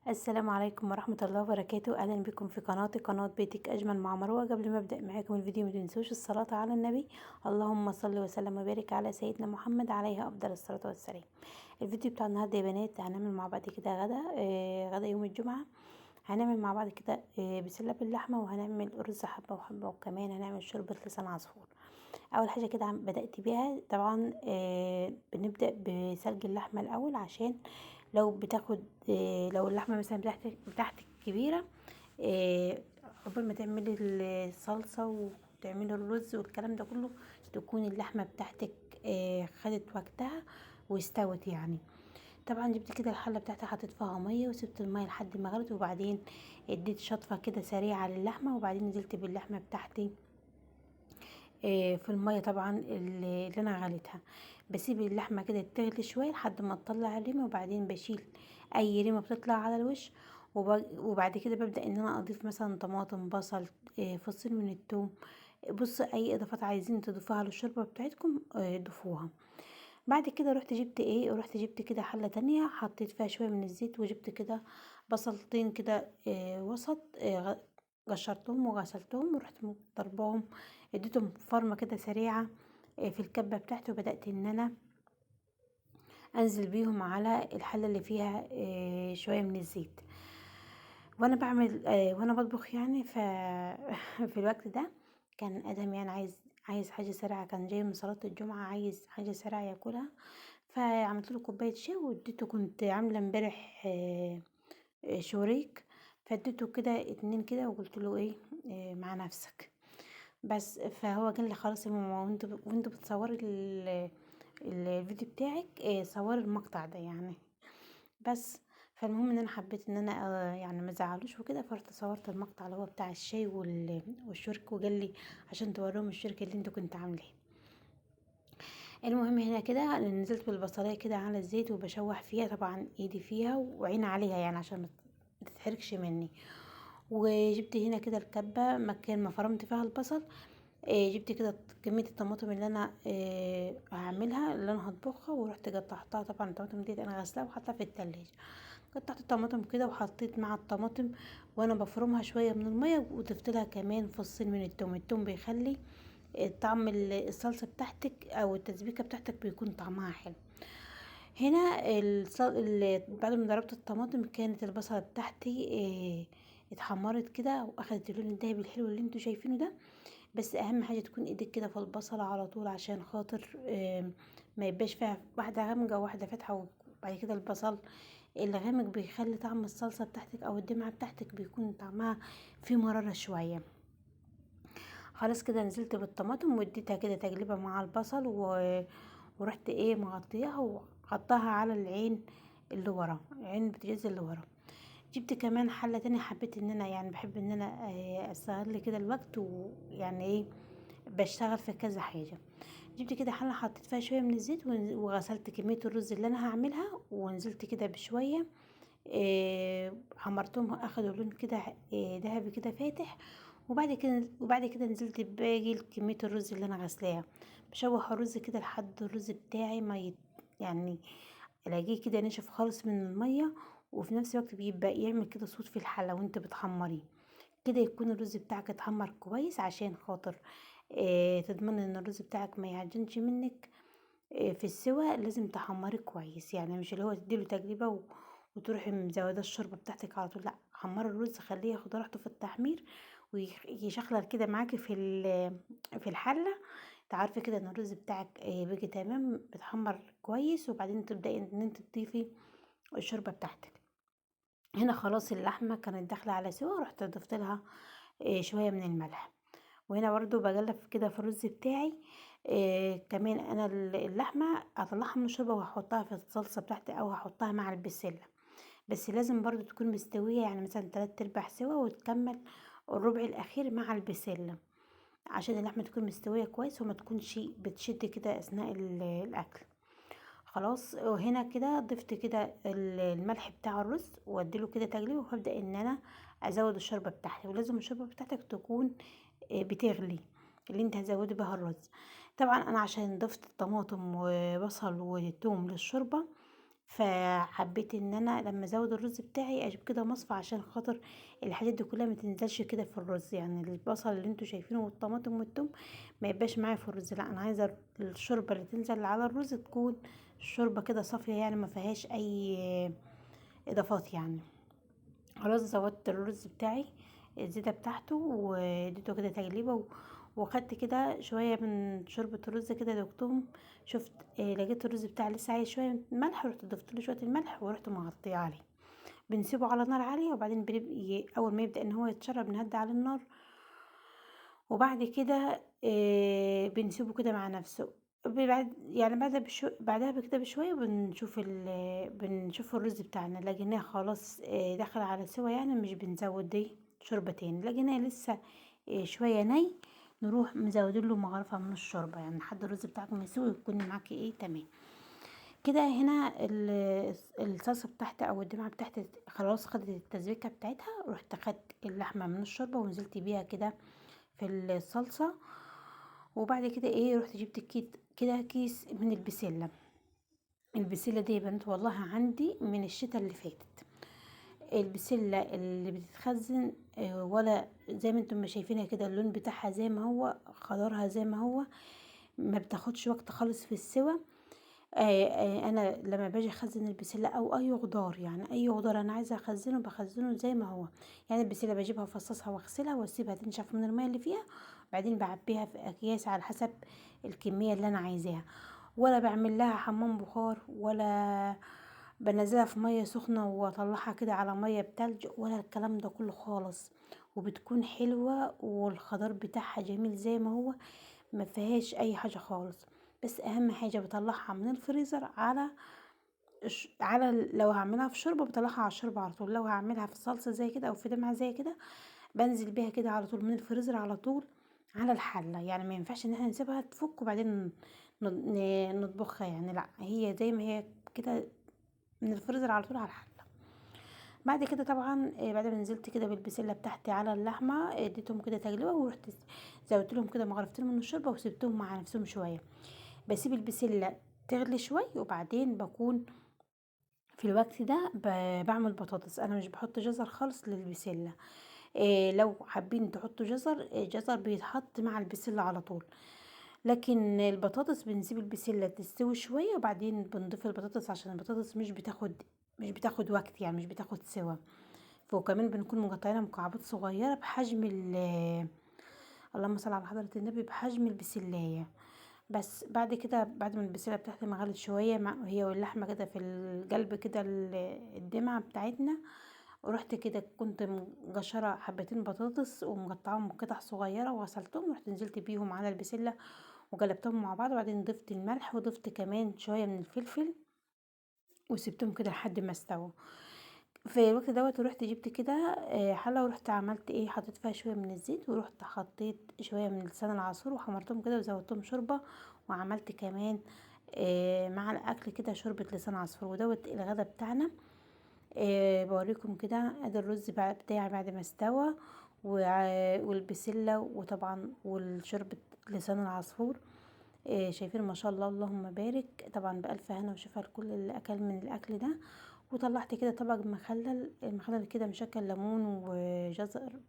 السلام عليكم ورحمة الله وبركاته. أهلا بكم في قناتي قناة بيتك أجمل مع مروة. قبل ما أبدأ معاكم الفيديو ما تنسوش الصلاة على النبي. اللهم صل وسلم وبارك على سيدنا محمد عليه أفضل الصلاة والسلام. الفيديو بتاع النهاردة يا بنات هنعمل مع بعض كده غدا غدا يوم الجمعة. هنعمل مع بعض كده بسلة باللحمة، وهنعمل رز حبة وحبة، وكمان هنعمل شوربة لسان عصفور. أول حاجة كده بدأت بيها طبعا بنبدأ بسلق اللحمة الأول، عشان لو بتاخد لو اللحمة مثلا بتاعتك كبيرة، قبل ما تعملي الصلصة وتعملي الرز والكلام ده كله، تكون اللحمة بتاعتك خدت وقتها واستوت يعني. طبعا جبت كده الحلة بتاعتي، حطيت فيها مية وسبت المية لحد ما غلت، وبعدين اديت شطفة كده سريعة للحمة، وبعدين نزلت باللحمة بتاعتي في المية طبعا اللي انا غليتها. بسيب اللحمة كده تغلي شوية لحد ما تطلع الريمة، وبعدين بشيل اي ريمة بتطلع على الوش. وبعد كده ببدأ ان انا اضيف مثلا طماطم، بصل، فصين من التوم. بص، اي اضافات عايزين تضيفوها للشوربة بتاعتكم ضيفوها. بعد كده رحت جبت كده حلة تانية، حطيت فيها شوية من الزيت، وجبت كده بصلتين كده وسط، قشرتهم وغسلتهم، ورحت ضربهم، اديتهم فرمة كده سريعة في الكبة بتاعتي، وبدأت ان انا انزل بيهم على الحلة اللي فيها شوية من الزيت. وانا بعمل وانا بطبخ يعني في الوقت ده كان ادهم يعني عايز حاجة سريعة، كان جاي من صلاة الجمعة عايز حاجة سريعة ياكلها. فعملت له كوباية شاي واديته، كنت عاملة امبارح شوريك، فاديته كده اتنين كده، وقلت له ايه مع نفسك بس. فهو قال لي خلاص يا ماما، وانتوا بتصوري الفيديو بتاعك صوري المقطع ده يعني بس. فالمهم ان انا حبيت ان انا يعني ما زعلوش وكده، فرحت صورت المقطع اللي هو بتاع الشاي والشرك، وقال لي عشان توريهم الشركة اللي انت كنت عاملاه. المهم هنا كده نزلت بالبصلايه كده على الزيت، وبشوح فيها طبعا ايدي فيها وعين عليها يعني عشان ما تتحرقش مني. وجبت هنا كده الكبه مكان ما فرمت فيها البصل. جبت كده كميه الطماطم اللي انا هعملها، اللي انا هطبخها، ورحت قطعتها. طبعا الطماطم دي انا غسلاها وحطها في التلاجة. قطعت الطماطم كده، وحطيت مع الطماطم وانا بفرمها شويه من الميه، وضفت لها كمان فصين من التوم. التوم بيخلي طعم الصلصة بتاعتك او التسبيكة بتاعتك بيكون طعمها حلو. هنا بعد ما ضربت الطماطم كانت البصلة بتاعتي اتحمرت كده واخدت اللون الذهبي الحلو اللي انتوا شايفينه ده. بس اهم حاجة تكون ايدك كده في البصلة على طول، عشان خاطر ما يبقاش فيها واحدة غامقة وواحدة فاتحة. وبعد كده البصل الغامق بيخلي طعم الصلصة بتاعتك او الدمعة بتاعتك بيكون طعمها فيه مرارة شوية. خلاص كده نزلت بالطماطم واديتها كده تقليبه مع البصل ورحت مغطياها وحطاها على العين اللي ورا، عين البوتاجاز اللي ورا. جبت كمان حله تانية، حبيت ان انا يعني بحب ان انا استغل كده الوقت، ويعني بشتغل في كذا حاجه. جبت كده حله حطيت فيها شويه من الزيت، وغسلت كميه الرز اللي انا هعملها، ونزلت كده بشويه حمرتهم اخدوا لون كده ذهبي كده فاتح. وبعد كده نزلت بباقي كمية الرز اللي انا غسلاها. بشوح الرز كده لحد الرز بتاعي ما يعني الاقيه كده نشف خالص من المية، وفي نفس الوقت بيبقى يعمل كده صوت في الحلة وانت بتحمريه. كده يكون الرز بتاعك اتحمر كويس، عشان خاطر تضمن ان الرز بتاعك ما يعجنش منك. في السوا لازم تحمري كويس، يعني مش اللي هو تديله تقليبه وتروحي مزوده الشوربه بتاعتك على طول. لا، حمري الرز، خليه ياخد راحته في التحمير، ويشخلل كده معاكي في الحله. تعرفي كده ان الرز بتاعك بيجي تمام بتحمر كويس، وبعدين تبداي ان انت تضيفي الشوربه بتاعتك. هنا خلاص اللحمه كانت داخله على سوا، رحت ضفت لها شويه من الملح. وهنا برضو بقلب كده في الرز بتاعي. كمان انا اللحمه اطلعها من الشوربه وهحطها في الصلصه بتاعتي، او هحطها مع البسله. بس لازم برضو تكون مستويه، يعني مثلا 3/4 سوا، وتكمل الربع الاخير مع البسله، عشان اللحمه تكون مستويه كويس وما تكونش بتشد كده اثناء الاكل. خلاص، وهنا كده ضفت كده الملح بتاع الرز، واديله كده تقليب، وهبدأ ان انا ازود الشوربة بتاعتي. ولازم الشوربة بتاعتك تكون بتغلي، اللي انت هزودي بها الرز. طبعا انا عشان ضفت طماطم وبصل وتوم للشوربة، فحبيت ان انا لما ازود الرز بتاعي اجيب كده مصفى عشان خاطر الحاجات دي كلها ما تنزلش كده في الرز، يعني البصل اللي انتوا شايفينه والطماطم والثوم ما يبقاش معايا في الرز، لا انا عايزه الشوربه اللي تنزل على الرز تكون شوربه كده صافيه، يعني ما فيهاش اي اضافات يعني. خلاص زودت الرز بتاعي الزيتة بتاعته واديته كده تقليبه واخدت كده شوية من شوربة الرز كده دقتهم، شفت لقيت الرز بتاعي لسه عايز شوية ملح، رحت ضفت له شوية الملح ورحت مغطيه عليه. بنسيبه على نار عالية وبعدين اول ما يبدأ ان هو يتشرب نهدي على النار، وبعد كده بنسيبه كده مع نفسه. بعد يعني بعدها بكده بشوية بنشوف الرز بتاعنا لقيناه خلاص دخل على سوا، يعني مش بنزود دي شوربة تاني، لقيناه لسه شوية ني، نروح مزودين له مغرفة من الشوربة، يعني لحد الرز بتاعكم يسوي يكون معاكي تمام كده. هنا الصلصة بتاعتي او الدمعة بتاعتي خلاص خدت التسبيكة بتاعتها، رحت خدت اللحمة من الشوربة ونزلت بيها كده في الصلصة، وبعد كده رحت جبت كده كيس من البسلة دي يا بنت والله عندي من الشتاء اللي فاتت، البسلة اللي بتتخزن ولا زي ما انتم ما شايفينها كده، اللون بتاعها زي ما هو، خضارها زي ما هو، ما بتاخدش وقت خالص في السوى. انا لما باجي اخزن البسله او اي خضار، يعني اي خضار انا عايزه اخزنه بخزنه زي ما هو، يعني البسله بجيبها افصصها واغسلها واسيبها تنشف من الميه اللي فيها، بعدين بعبيها في اكياس على حسب الكميه اللي انا عايزاها، ولا بعمل لها حمام بخار، ولا بنزلها في ميه سخنه واطلعها كده على ميه بتلج، ولا الكلام ده كله خالص، وبتكون حلوه والخضار بتاعها جميل زي ما هو، ما فيهاش اي حاجه خالص. بس اهم حاجه بطلعها من الفريزر على لو هعملها في شوربه بطلعها على الشوربه على طول، لو هعملها في صلصه زي كده او في دمعه زي كده بنزل بيها كده على طول من الفريزر على طول على الحله، يعني ما ينفعش ان احنا نسيبها تفك وبعدين نطبخها، يعني لا هي زي ما هي كده من الفريزر على طول على الحله. بعد كده طبعا بعد ما نزلت كده بالبسله بتاعتي على اللحمه اديتهم كده تجلبه، ورحت زودت لهم كده مغرفتين من الشوربه وسبتهم مع نفسهم شويه، بسيب البسله تغلي شوي وبعدين بكون في الوقت ده بعمل بطاطس. انا مش بحط جزر خالص للبسله، لو حابين تحطوا جزر، جزر بيتحط مع البسله على طول، لكن البطاطس بنسيب البسله تستوي شويه وبعدين بنضيف البطاطس عشان البطاطس مش بتاخد وقت، يعني مش بتاخد سوا، وكمان بنكون مقطعينها مكعبات صغيره بحجم اللهم صل على حضرة النبي، بحجم البسلاية. بس بعد كده بعد ما البسلة بتاعتي ما غلت شوية هي واللحمة كده في القلب كده الدمعة بتاعتنا، ورحت كده كنت مقشرة حبتين بطاطس ومقطعاهم قطع صغيرة وغسلتهم، ورحت نزلت بيهم على البسلة وقلبتهم مع بعض، وبعدين ضفت الملح وضفت كمان شوية من الفلفل وسبتهم كده لحد ما استووا. في الوقت دوت ورحت جبت كده حلة، ورحت عملت حطيت فيها شوية من الزيت، ورحت حطيت شوية من لسان العصفور وحمرتهم كده وزودتهم شوربة، وعملت كمان مع الاكل كده شوربة لسان عصفور، ودوت الغدا بتاعنا. بوريكم كده ادي الرز بتاعي بعد ما استوى والبسلة وطبعا والشوربة لسان العصفور، شايفين ما شاء الله اللهم بارك، طبعا بألف هنا وشفا لكل اللي اكل من الاكل ده. وطلعت كده طبق المخلل كده مشكل ليمون وجزر